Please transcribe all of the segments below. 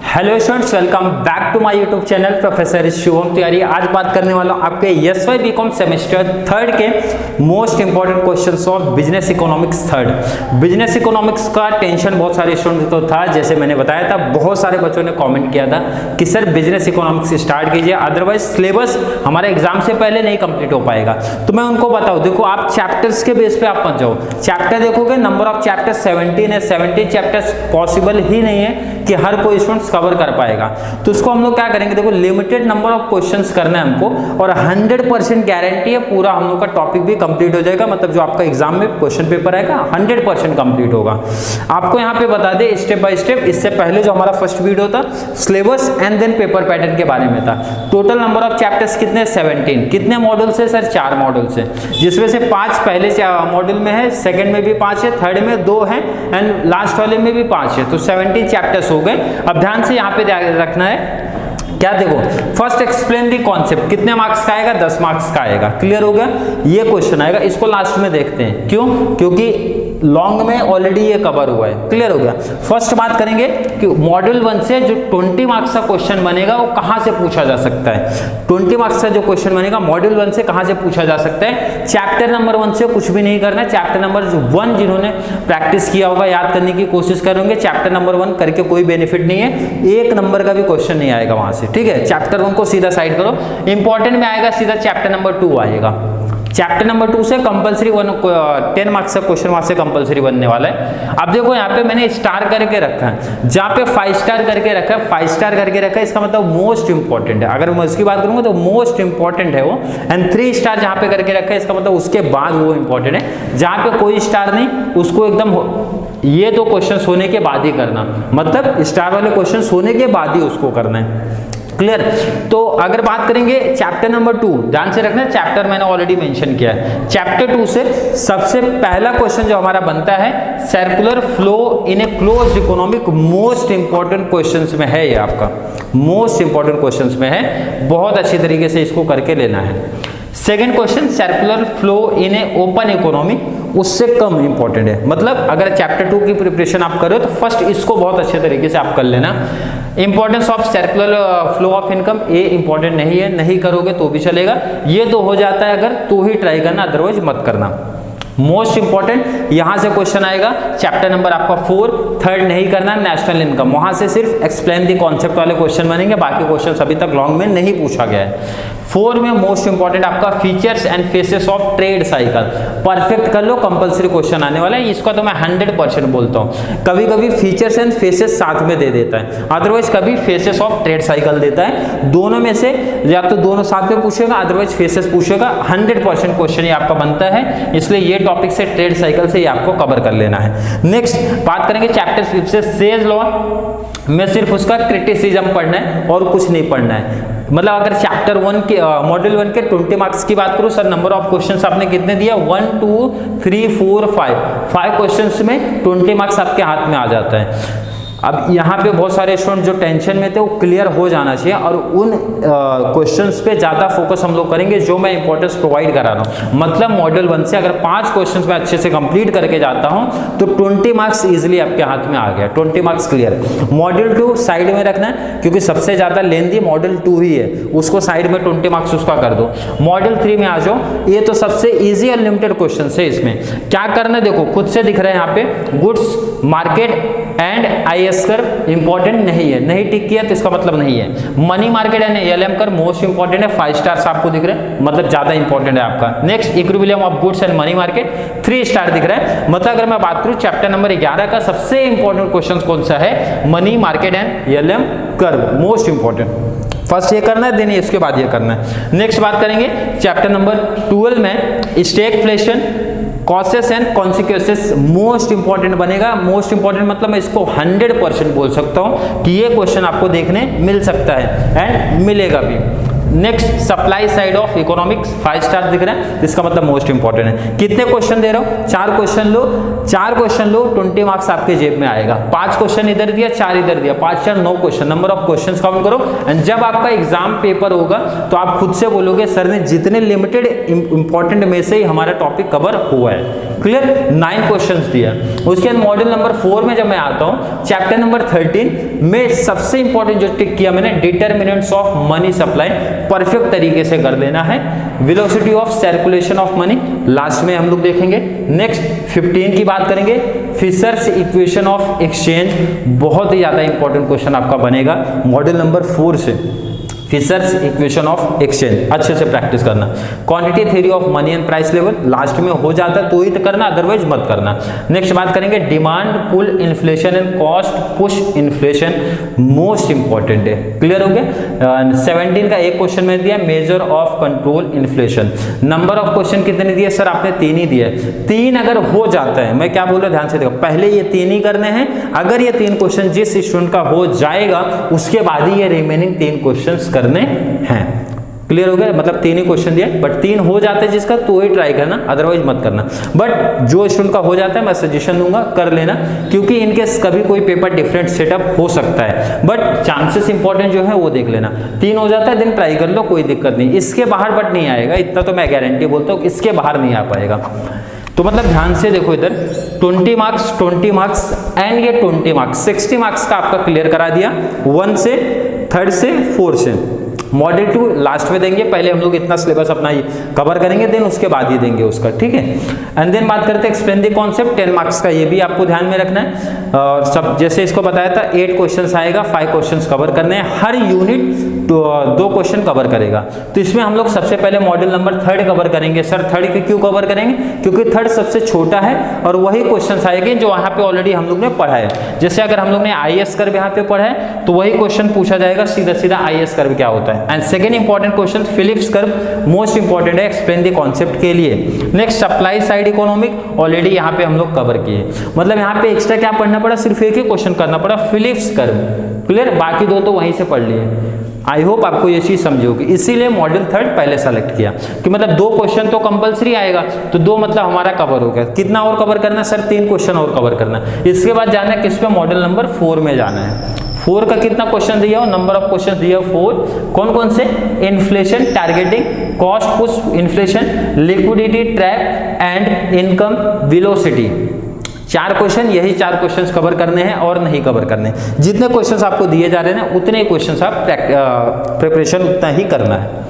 Hello students, welcome back to my YouTube channel professor Shubham Tiwari. आज बात करने वाला हूं आपके एसवाई बीकॉम सेमेस्टर थर्ड के most important questions of business economics third. Business economics का टेंशन बहुत सारे स्टूडेंट्स को था, जैसे मैंने बताया था। बहुत सारे बच्चों ने कमेंट किया था कि सर बिजनेस इकोनॉमिक्स स्टार्ट कीजिए, अदरवाइज सिलेबस हमारे एग्जाम से पहले नहीं कंप्लीट हो पाएगा। तो मैं उनको बताऊँ, देखो आप चैप्टर्स के बेस पे आप मत जाओ। चैप्टर देखोगे, नंबर ऑफ चैप्टर 17 है, 17 चैप्टर्स पॉसिबल ही नहीं है कि हर कोई स्टूडेंट्स कवर कर पाएगा। तो उसको हम लोग क्या करेंगे, देखो लिमिटेड नंबर ऑफ क्वेश्चंस करना है हमको, और 100% गारंटी है पूरा हम लोग का टॉपिक भी कंप्लीट हो जाएगा। मतलब जो आपका एग्जाम में क्वेश्चन पेपर आएगा 100% कंप्लीट होगा। आपको यहाँ पे बता दे स्टेप बाय स्टेप, इससे पहले जो हमारा फर्स्ट वीडियो था syllabus and then paper pattern के बारे में था। टोटल नंबर ऑफ चैप्टर्स कितने, 17। कितने मॉड्यूल्स है सर, 4 मॉड्यूल्स है, जिसमें से 5 पहले मॉड्यूल में है, सेकंड में भी 5 है, थर्ड में 2 है एंड लास्ट वाले में भी 5 है। तो 17 चैप्टर्स हो गए। अब ध्यान से यहाँ पे रखना है क्या, देखो फर्स्ट एक्सप्लेन दी कॉन्सेप्ट, कितने मार्क्स का आएगा, 10 मार्क्स का आएगा। क्लियर हो गया, ये क्वेश्चन आएगा, इसको लास्ट में देखते हैं। क्यों? क्योंकि लॉन्ग में ऑलरेडी ये कवर हुआ है। क्लियर हो गया। फर्स्ट बात करेंगे कि मॉड्यूल 1 से जो 20 मार्क्स का क्वेश्चन बनेगा वो कहां से पूछा जा सकता है। 20 मार्क्स का जो क्वेश्चन बनेगा मॉड्यूल 1 से कहां से पूछा जा सकता है। चैप्टर नंबर 1 से कुछ भी नहीं करना है। चैप्टर नंबर 1 जिन्होंने प्रैक्टिस किया होगा, याद करने की कोशिश करेंगे, चैप्टर नंबर 1 करके कोई बेनिफिट नहीं है, 1 नंबर का भी क्वेश्चन नहीं आएगा वहां से। ठीक है, चैप्टर 1 को सीधा साइड करो। इंपॉर्टेंट में आएगा सीधा चैप्टर नंबर 2 आएगा। चैप्टर नंबर 2 से कंपलसरी 10 मार्क्स का क्वेश्चन वहां से कंपलसरी बनने वाला है। अब देखो यहाँ पे मैंने स्टार करके रखा है, जहाँ पे 5 स्टार करके रखा है, 5 स्टार करके रखा है, इसका मतलब मोस्ट इंपॉर्टेंट है। अगर मैं उसकी बात करूंगा तो मोस्ट इंपॉर्टेंट है वो। एंड 3 स्टार जहाँ पे करके रखा है, इसका मतलब उसके बाद वो इंपॉर्टेंट है। जहाँ पे कोई स्टार नहीं, उसको एकदम ये 2 क्वेश्चन होने के बाद ही करना, मतलब स्टार वाले क्वेश्चन होने के बाद ही उसको करना है। क्लियर। तो अगर बात करेंगे चैप्टर नंबर 2, ध्यान से रखना, चैप्टर मैंने ऑलरेडी मेंशन किया है। चैप्टर 2 से सबसे पहला क्वेश्चन जो हमारा बनता है, circular flow in a closed economic, most important questions में है। ये आपका मोस्ट इंपॉर्टेंट क्वेश्चंस में है, बहुत अच्छी तरीके से इसको करके लेना है। Second question, circular flow in A open economy, उससे कम इंपॉर्टेंट है। मतलब अगर चैप्टर 2 की प्रिपरेशन आप करो तो फर्स्ट इसको बहुत अच्छे तरीके से आप कर लेना। Importance of circular flow of income, ये इंपॉर्टेंट नहीं है, नहीं करोगे तो भी चलेगा। ये तो हो जाता है अगर तो ही ट्राई करना, अदरवाइज मत करना। मोस्ट इंपॉर्टेंट यहां से क्वेश्चन आएगा चैप्टर नंबर आपका 4, थर्ड नहीं करना, नेशनल इनकम। वहां से सिर्फ एक्सप्लेन दी कॉन्सेप्ट वाले क्वेश्चन बनेंगे, बाकी क्वेश्चन अभी तक लॉन्ग में नहीं पूछा गया है। 4 में मोस्ट इंपॉर्टेंट आपका features and faces of trade cycle, perfect कर लो, कंपलसरी क्वेश्चन आने वाला है। इसका तो मैं 100% बोलता हूँ। कभी कभी फीचर्स एंड फेसेस साथ में दे देता है, अदरवाइज कभी फेसेस ऑफ ट्रेड साइकिल देता है। दोनों में से या तो दोनों साथ में पूछेगा, अदरवाइज फेसेस पूछेगा। 100% क्वेश्चन ये आपका बनता है, इसलिए ये टॉपिक से ट्रेड साइकिल से ये आपको कवर कर लेना है। नेक्स्ट बात करेंगे चैप्टर 5 से सेज लॉ में, सिर्फ उसका क्रिटिसिज्म पढ़ना है और कुछ नहीं पढ़ना है। मतलब अगर चैप्टर 1 के मॉड्यूल 1 के 20 मार्क्स की बात करूं, सर नंबर ऑफ क्वेश्चंस आपने कितने दिया, 1 2 3 4 5 क्वेश्चंस में 20 मार्क्स आपके हाथ में आ जाता है। अब यहाँ पे बहुत सारे स्टूडेंट जो टेंशन में थे वो क्लियर हो जाना चाहिए, और उन क्वेश्चंस पे ज़्यादा फोकस हम लोग करेंगे जो मैं इंपॉर्टेंस प्रोवाइड करा रहा हूँ। मतलब मॉड्यूल 1 से अगर 5 क्वेश्चंस में अच्छे से कंप्लीट करके जाता हूँ तो 20 मार्क्स इजीली आपके हाथ में आ गया, 20 मार्क्स क्लियर। मॉड्यूल 2 साइड में रखना है, क्योंकि सबसे ज़्यादा लेंथी मॉड्यूल 2 ही है, उसको साइड में 20 मार्क्स उसका कर दो। मॉड्यूल 3 में आ जाओ, ये तो सबसे ईजी अनलिमिटेड क्वेश्चन है। इसमें क्या करना है, देखो खुद से दिख रहा है यहाँ पे, गुड्स मार्केट एंड IS कर इंपॉर्टेंट नहीं है, नहीं टिक किया तो इसका मतलब नहीं है। मनी मार्केट एंड LM कर मोस्ट इंपॉर्टेंट है, 5 स्टार्स आपको दिख रहे हैं, मतलब ज्यादा इंपॉर्टेंट है आपका। Next equilibrium of goods and money market, 3 star दिख रहा है। मतलब अगर मैं बात करूं चैप्टर नंबर 11 का सबसे इंपॉर्टेंट क्वेश्चन कौन सा है, money market and LM curve, most important. First ये करना है, देन इसके बाद ये करना है। नेक्स्ट बात करेंगे चैप्टर नंबर 12 में stagflation, causes and consequences, most important बनेगा। मोस्ट इंपॉर्टेंट मतलब मैं इसको 100% बोल सकता हूं कि ये क्वेश्चन आपको देखने मिल सकता है एंड मिलेगा भी। Next supply side of economics, 5 star दिख रहा है, इसका मतलब मोस्ट इंपॉर्टेंट है। कितने क्वेश्चन दे रहा हूं, 4 क्वेश्चन लो, 4 क्वेश्चन लो, 20 मार्क्स आपके जेब में आएगा। 5 क्वेश्चन इधर दिया, 4 इधर दिया, 5 4 9 question, number of questions count करो। एंड जब आपका एग्जाम पेपर होगा तो आप खुद से बोलोगे सर ने जितने लिमिटेड इंपॉर्टेंट में से ही हमारा टॉपिक कवर हुआ है। क्लियर, 9 क्वेश्चंस दिया। उसके बाद मॉड्यूल नंबर 4 में जब मैं आता हूं, चैप्टर नंबर 13 में सबसे इंपॉर्टेंट जो टिक किया मैंने, determinants of money supply perfect तरीके से कर लेना है। Velocity of circulation of money last में हम लोग देखेंगे। नेक्स्ट 15 की बात करेंगे, फिशर्स इक्वेशन ऑफ एक्सचेंज, बहुत ही ज्यादा इंपॉर्टेंट क्वेश्चन आपका बनेगा मॉड्यूल नंबर 4 से। फिशर्स इक्वेशन ऑफ एक्सचेंज अच्छे से प्रैक्टिस करना। Quantity theory of money and price level last में हो जाता है तो ही तो करना, अदरवाइज मत करना। नेक्स्ट बात करेंगे demand pull inflation and cost push inflation, most important है। क्लियर हो गया। 17 का एक क्वेश्चन में दिया, measure of control inflation. Number of question कितने दिए सर? आपने 3 ही दिए। 3 अगर हो जाता है, मैं क्या बोल रहा हूं ध्यान से देखो, पहले ये 3 ही करने हैं। अगर ये 3 क्वेश्चन जिस स्टूडेंट का हो जाएगा, उसके बाद ही ये रिमेनिंग 3 क्वेश्चन करने हैं। क्लियर हो गया, मतलब 3 ही क्वेश्चन दिया, बट 3 हो जाते हैं जिसका तो ही ट्राई करना, अदरवाइज मत करना। बट जो स्टूडेंट का हो जाता है मैं सजेशन दूंगा कर लेना, क्योंकि इनके कभी कोई पेपर डिफरेंट सेटअप हो सकता है, बट चांसेस इंपॉर्टेंट जो है वो देख लेना। 3 हो जाता है दिन ट्राई कर लो, कोई दिक्कत नहीं। इसके बाहर बट नहीं आएगा, इतना तो मैं गारंटी बोलता हूँ, इसके बाहर नहीं आ पाएगा। तो मतलब ध्यान से देखो इधर 20 मार्क्स एंड ये 20 मार्क्स, 60 मार्क्स का आपका क्लियर करा दिया 1 से 3rd से 4 से। मॉड्यूल 2 लास्ट में देंगे, पहले हम लोग इतना सिलेबस अपना कवर करेंगे, देन उसके बाद ही देंगे उसका, ठीक है। एंड देन बात करते हैं एक्सप्लेन द कॉन्सेप्ट, 10 मार्क्स का, ये भी आपको ध्यान में रखना है। और सब जैसे इसको बताया था 8 क्वेश्चंस आएगा, 5 क्वेश्चंस कवर करने हैं, हर यूनिट 2 क्वेश्चन कवर करेगा। तो इसमें हम लोग सबसे पहले मॉड्यूल नंबर 3 कवर करेंगे। सर 3 क्यों कवर करेंगे? क्योंकि 3 सबसे छोटा है और वही क्वेश्चन आएंगे जो वहां पे ऑलरेडी हम लोग ने पढ़ा है। जैसे अगर हम लोग ने IAS कर्व यहाँ पे पढ़ा है तो वही क्वेश्चन पूछा जाएगा सीधा IAS कर्व क्या होता है। And second important question Phillips curve, most important है एक्सप्लेन द कॉन्सेप्ट के लिए। Next supply side economic, already यहाँ पे हम लोग कवर किए, मतलब यहाँ पे एक्स्ट्रा क्या पढ़ना पड़ा, सिर्फ एक ही क्वेश्चन करना पड़ा, फिलिप्स कर्व। क्लियर, बाकी 2 तो वहीं से पढ़ लिए। आई होप आपको ये चीज समझ होगी, इसीलिए मॉड्यूल 3 पहले सेलेक्ट किया कि मतलब 2 क्वेश्चन तो कंपलसरी आएगा, तो 2 मतलब हमारा कवर हो गया। कितना और कवर करना सर? 3 क्वेश्चन और कवर करना। इसके बाद जाना है किस पे? मॉड्यूल नंबर 4 में जाना है। 4 का कितना क्वेश्चन दिया हो? नंबर ऑफ क्वेश्चन दिया 4। कौन कौन से? Inflation targeting, cost push inflation, liquidity trap and income velocity. 4 question, यही 4 क्वेश्चंस कवर करने हैं और नहीं कवर करने। जितने क्वेश्चंस आपको दिए जा रहे हैं ना, उतने क्वेश्चंस आप प्रिपरेशन उतना ही करना है।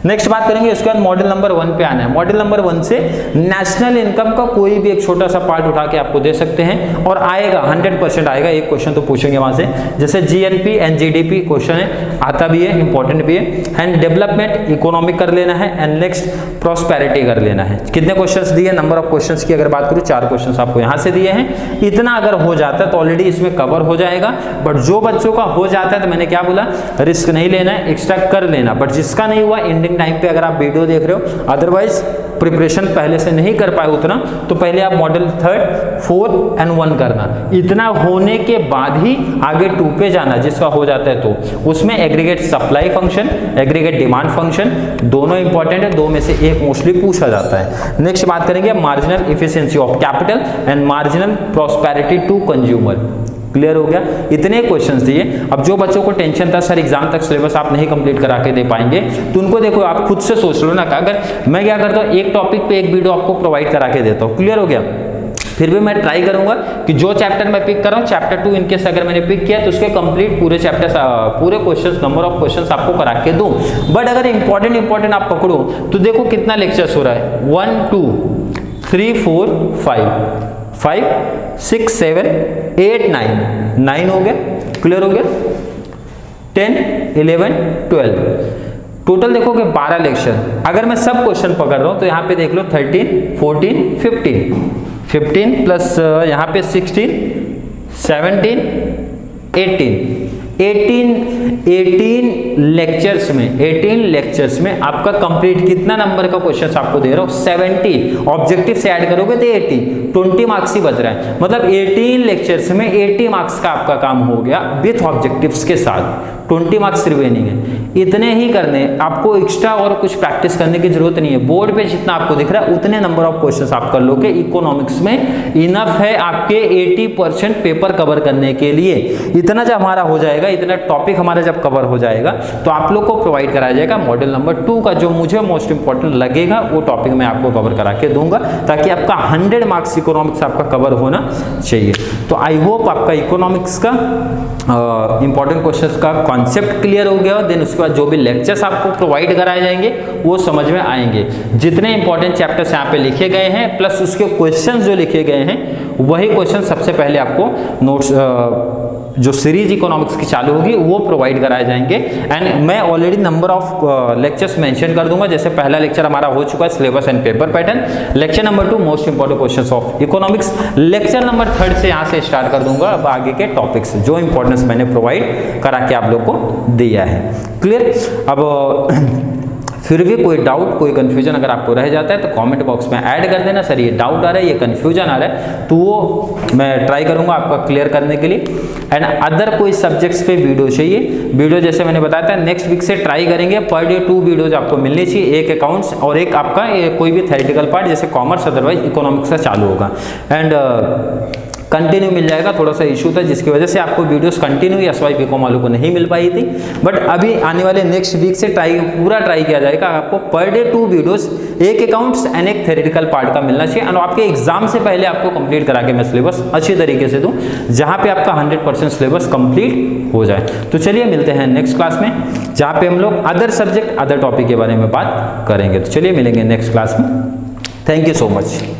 नेक्स्ट बात करेंगे, उसके बाद मॉड्यूल नंबर 1 पे आना है। मॉड्यूल नंबर 1 से नेशनल इनकम का कोई भी एक छोटा सा पार्ट उठा के आपको दे सकते हैं और आएगा 100% आएगा। एक क्वेश्चन तो पूछेंगे वहां से, जैसे GNP एंड GDP क्वेश्चन है, आता भी है, इंपॉर्टेंट भी है। एंड डेवलपमेंट इकोनॉमिक कर लेना है एंड नेक्स्ट प्रॉस्पेरिटी कर लेना है। कितने क्वेश्चंस दिए? नंबर ऑफ क्वेश्चंस की अगर बात करूं 4 क्वेश्चंस आपको यहाँ से दिए हैं। इतना अगर हो जाता है तो ऑलरेडी इसमें कवर हो जाएगा, बट जो बच्चों का हो जाता है तो मैंने क्या बोला, रिस्क नहीं लेना है, एक्स्ट्रा कर लेना। बट जिसका नहीं हुआ इंडियन टाइम पे अगर आप वीडियो देख रहे हो, अदरवाइज प्रिपरेशन पहले से नहीं कर पाए उतना, तो पहले आप मॉड्यूल 3, 4 एंड 1 करना। इतना होने के बाद ही आगे 2 पे जाना, जिसका हो जाता है तो उसमें aggregate supply function, aggregate demand function, दोनों इंपॉर्टेंट है, 2 में से एक मोस्टली पूछा जाता है। नेक्स्ट बात करेंगे marginal efficiency of capital and marginal prosperity to consumer. Clear हो गया, इतने क्वेश्चंस दिए। अब जो बच्चों को टेंशन था सर एग्जाम तक सिलेबस आप नहीं कंप्लीट करा के दे पाएंगे, तो उनको देखो आप खुद से सोच लो ना, अगर मैं क्या करता हूँ एक टॉपिक पे एक वीडियो आपको प्रोवाइड करा के देता हूँ। क्लियर हो गया, फिर भी मैं ट्राई करूंगा कि जो चैप्टर मैं पिक कर रहा हूँ, चैप्टर 2 इनकेस अगर मैंने पिक किया तो उसके कंप्लीट पूरे चैप्टर पूरे क्वेश्चंस, नंबर ऑफ क्वेश्चंस आपको करा के दूं। बट अगर इंपॉर्टेंट आप पकड़ो तो देखो कितना लेक्चर्स हो रहा है, 1 2 3 4 5 6 7 8 9 हो गया। क्लियर हो गया, 10 11 12 टोटल देखोगे 12 लेक्चर। अगर मैं सब क्वेश्चन पकड़ रहा हूं तो यहाँ पे देख लो 13 14 15 प्लस यहाँ पे 16 17 18 लेक्चर्स में आपका कंप्लीट कितना नंबर का क्वेश्चन आपको दे रहा हूं, 70। ऑब्जेक्टिव से ऐड करोगे तो 80, 20 मार्क्स ही बच रहा है। मतलब 18 लेक्चर्स में 80 मार्क्स का आपका काम हो गया विथ ऑब्जेक्टिव्स के साथ, 20 मार्क्स रिमेनिंग है। इतने ही करने, आपको एक्स्ट्रा और कुछ प्रैक्टिस करने की जरूरत नहीं है। बोर्ड पे जितना आपको दिख रहा है उतने नंबर ऑफ क्वेश्चंस आप कर लोगे। इकोनॉमिक्स में इनफ है आपके 80% पेपर कवर करने के लिए। इतना जब हमारा हो जाएगा, इतना टॉपिक हमारा जब कवर हो जाएगा तो आप लोग को प्रोवाइड कराया जाएगा मॉड्यूल नंबर 2 का, जो मुझे मोस्ट इंपॉर्टेंट लगेगा वो टॉपिक मैं आपको कवर करा के दूंगा, ताकि आपका 100 मार्क्स इकोनॉमिक्स आपका कवर होना चाहिए। तो आई होप आपका इकोनॉमिक्स का इंपॉर्टेंट क्वेश्चंस का कॉन्सेप्ट क्लियर हो गया। देन उसके बाद जो भी लेक्चर्स आपको प्रोवाइड कराए जाएंगे वो समझ में आएंगे। जितने इंपॉर्टेंट चैप्टर्स यहाँ पे लिखे गए हैं प्लस उसके क्वेश्चंस जो लिखे गए हैं वही क्वेश्चन सबसे पहले आपको नोट्स जो सीरीज इकोनॉमिक्स की चालू होगी वो प्रोवाइड कराए जाएंगे। एंड मैं already number of lectures mention कर दूंगा। जैसे पहला लेक्चर हमारा हो चुका है syllabus and paper pattern, lecture number 2 most important questions of economics, lecture number 3 से यहाँ से स्टार्ट कर दूंगा अब आगे के टॉपिक्स जो इंपॉर्टेंस मैंने प्रोवाइड करा के आप लोग को दिया है। क्लियर? अब फिर भी कोई डाउट कोई कंफ्यूजन अगर आपको रह जाता है तो कमेंट बॉक्स में ऐड कर देना, सर ये डाउट आ रहा है ये कंफ्यूजन आ रहा है, तो वो मैं ट्राई करूंगा आपका क्लियर करने के लिए। एंड अदर कोई सब्जेक्ट्स पे वीडियो चाहिए, वीडियो जैसे मैंने बताया था नेक्स्ट वीक से ट्राई करेंगे, पर डे 2 वीडियोज आपको मिलनी चाहिए, एक अकाउंट्स और एक आपका कोई भी थ्योरेटिकल पार्ट जैसे कॉमर्स अदरवाइज इकोनॉमिक्स का चालू होगा। एंड कंटिन्यू मिल जाएगा, थोड़ा सा इशू था जिसकी वजह से आपको वीडियोस कंटिन्यू एसवाई बीकॉम वालों को नहीं मिल पाई थी, बट अभी आने वाले नेक्स्ट वीक से पूरा ट्राई किया जाएगा आपको पर डे 2 वीडियोस, एक अकाउंट्स एंड एक थ्योरेटिकल पार्ट का मिलना चाहिए। और आपके एग्जाम से पहले आपको कंप्लीट करा के मैं सिलेबस अच्छी तरीके से दूं जहां पे आपका 100% सिलेबस कंप्लीट हो जाए। तो चलिए मिलते हैं नेक्स्ट क्लास में जहां पे हम लोग अदर सब्जेक्ट अदर टॉपिक के बारे में बात करेंगे। तो चलिए मिलेंगे नेक्स्ट क्लास में। Thank you so much.